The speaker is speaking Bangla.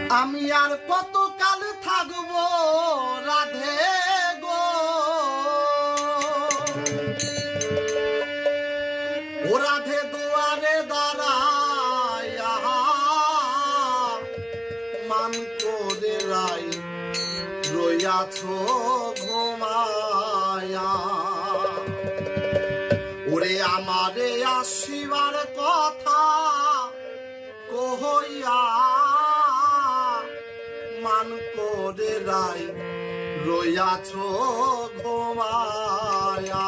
আমি আর কতকাল থাকবো রাধে গো, ও রাধে দুয়ারে দাঁড়ায়া মান করে রাই রইয়াছ ঘুমায়া। ওরে আমারে আসিবার কথা কহইয়া মান করে রাই রইয়াছ ঘুমায়া।